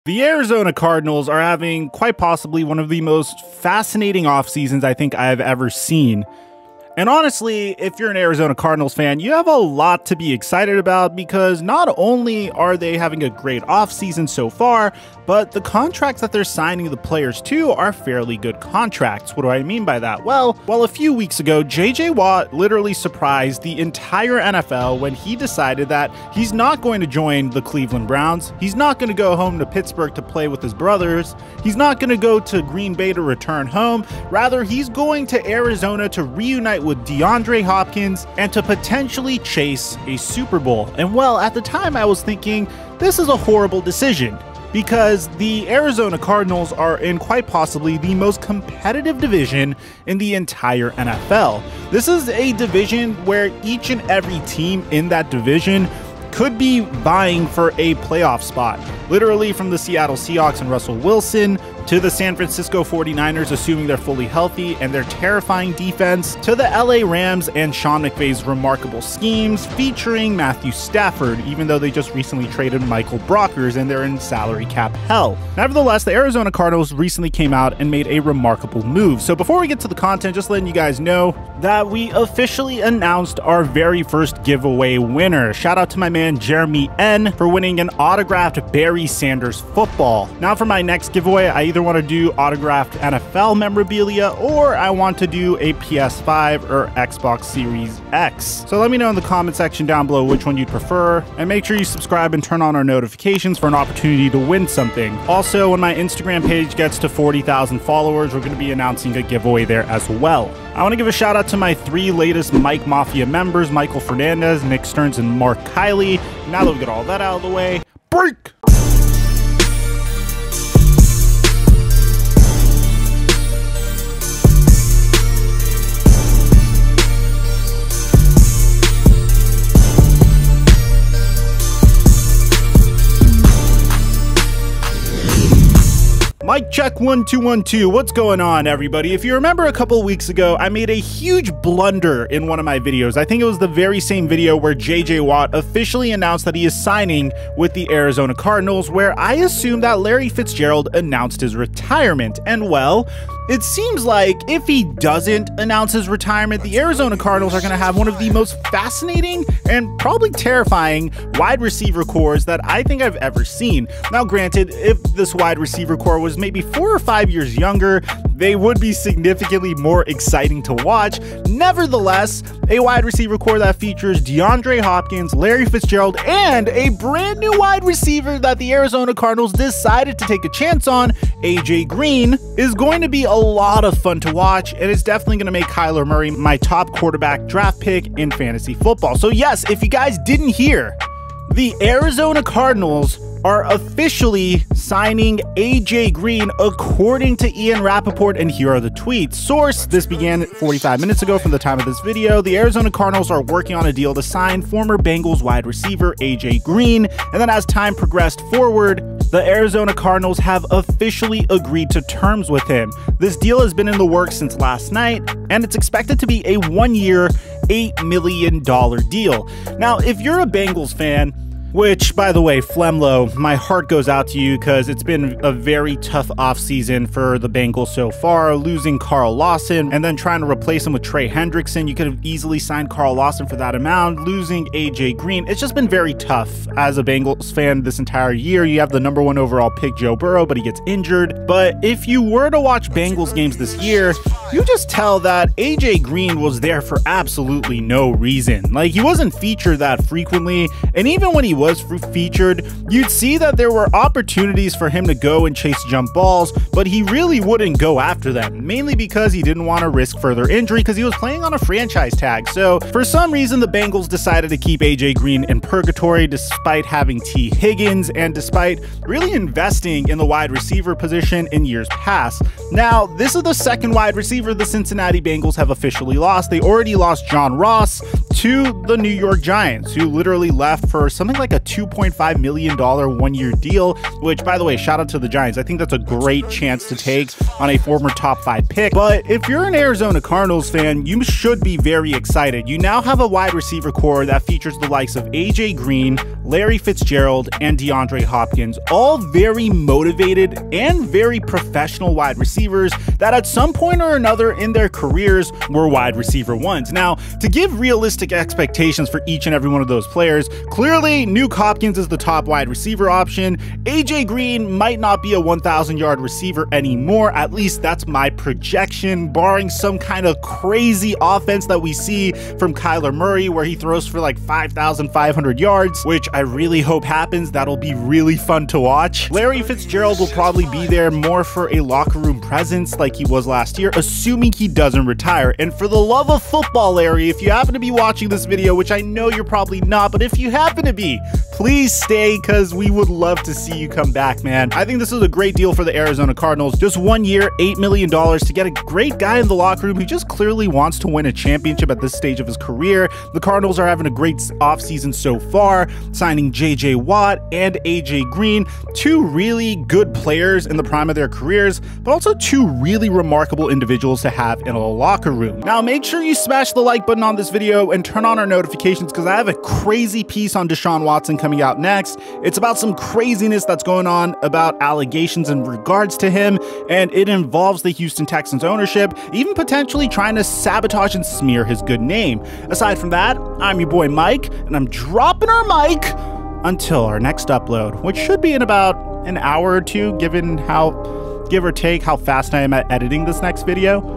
The Arizona Cardinals are having quite possibly one of the most fascinating off seasons I think I've ever seen. And honestly, if you're an Arizona Cardinals fan, you have a lot to be excited about because not only are they having a great offseason so far, but the contracts that they're signing the players to are fairly good contracts. What do I mean by that? Well, a few weeks ago, JJ Watt literally surprised the entire NFL when he decided that he's not going to join the Cleveland Browns. He's not going to go home to Pittsburgh to play with his brothers. He's not going to go to Green Bay to return home. Rather, he's going to Arizona to reunite with DeAndre Hopkins and to potentially chase a Super Bowl. And well, at the time I was thinking, this is a horrible decision because the Arizona Cardinals are in quite possibly the most competitive division in the entire NFL. This is a division where each and every team in that division could be vying for a playoff spot. Literally from the Seattle Seahawks and Russell Wilson to the San Francisco 49ers, assuming they're fully healthy, and their terrifying defense, to the LA Rams and Sean McVay's remarkable schemes featuring Matthew Stafford, even though they just recently traded Michael Brockers and they're in salary cap hell. Nevertheless, the Arizona Cardinals recently came out and made a remarkable move. So before we get to the content, just letting you guys know that we officially announced our very first giveaway winner. Shout out to my man Jeremy N for winning an autographed Barry Sanders football. Now for my next giveaway, I either want to do autographed NFL memorabilia or I want to do a PS5 or Xbox Series X. So let me know in the comment section down below which one you'd prefer, and make sure you subscribe and turn on our notifications for an opportunity to win something. Also, when my Instagram page gets to 40,000 followers, we're going to be announcing a giveaway there as well. I want to give a shout out to my 3 latest Mike Mafia members, Michael Fernandez, Nick Stearns, and Mark Kiley. Now that we get all that out of the way, break! Mic check 1 2 1 2. What's going on, everybody? If you remember a couple weeks ago, I made a huge blunder in one of my videos. I think it was the very same video where JJ Watt officially announced that he is signing with the Arizona Cardinals, where I assumed that Larry Fitzgerald announced his retirement. And well, it seems like if he doesn't announce his retirement, the Arizona Cardinals are going to have one of the most fascinating and probably terrifying wide receiver cores that I think I've ever seen. Now, granted, if this wide receiver core was maybe 4 or 5 years younger, they would be significantly more exciting to watch. Nevertheless, a wide receiver core that features DeAndre Hopkins, Larry Fitzgerald, and a brand new wide receiver that the Arizona Cardinals decided to take a chance on, AJ Green, is going to be a lot of fun to watch, and it's definitely going to make Kyler Murray my top quarterback draft pick in fantasy football. So yes, if you guys didn't hear, the Arizona Cardinals are officially signing AJ Green according to Ian Rappaport, and here are the tweets. Source: this began 45 minutes ago from the time of this video. The Arizona Cardinals are working on a deal to sign former Bengals wide receiver AJ Green, and then as time progressed forward, the Arizona Cardinals have officially agreed to terms with him. This deal has been in the works since last night, and it's expected to be a 1-year, $8 million deal. Now, if you're a Bengals fan, which, by the way, Flemlo, my heart goes out to you because it's been a very tough offseason for the Bengals so far, losing Carl Lawson and then trying to replace him with Trey Hendrickson. You could have easily signed Carl Lawson for that amount, losing AJ Green. It's just been very tough as a Bengals fan this entire year. You have the #1 overall pick, Joe Burrow, but he gets injured. But if you were to watch Bengals games this year, you just tell that AJ Green was there for absolutely no reason. Like, he wasn't featured that frequently, and even when he was featured, you'd see that there were opportunities for him to go and chase jump balls, but he really wouldn't go after them, mainly because he didn't want to risk further injury because he was playing on a franchise tag. So for some reason, the Bengals decided to keep AJ Green in purgatory despite having T. Higgins and despite really investing in the wide receiver position in years past. Now, this is the second wide receiver receiver the Cincinnati Bengals have officially lost. They already lost John Ross to the New York Giants, who literally left for something like a $2.5 million one-year deal, which, by the way, shout out to the Giants. I think that's a great chance to take on a former top 5 pick. But if you're an Arizona Cardinals fan, you should be very excited. You now have a wide receiver core that features the likes of AJ Green, Larry Fitzgerald, and DeAndre Hopkins, all very motivated and very professional wide receivers that at some point or another in their careers were wide receiver ones. Now, to give realistic expectations for each and every one of those players, clearly Nuke Hopkins is the top wide receiver option. AJ Green might not be a 1,000-yard receiver anymore. At least that's my projection, barring some kind of crazy offense that we see from Kyler Murray where he throws for like 5,500 yards, which I really hope happens. That'll be really fun to watch. Larry Fitzgerald will probably be there more for a locker room presence like he was last year, assuming he doesn't retire. And for the love of football, Larry, if you happen to be watching this video, which I know you're probably not, but if you happen to be, please stay, because we would love to see you come back, man. I think this is a great deal for the Arizona Cardinals. Just 1 year, $8 million to get a great guy in the locker room who just clearly wants to win a championship at this stage of his career. The Cardinals are having a great offseason so far, signing JJ Watt and AJ Green, two really good players in the prime of their careers, but also two really remarkable individuals to have in a locker room. Now, make sure you smash the like button on this video and turn on our notifications, because I have a crazy piece on Deshaun Watson coming out next. It's about some craziness that's going on about allegations in regards to him, and it involves the Houston Texans ownership, even potentially trying to sabotage and smear his good name. Aside from that, I'm your boy Mike, and I'm dropping our mic until our next upload, which should be in about an hour or two, given how, give or take, how fast I am at editing this next video.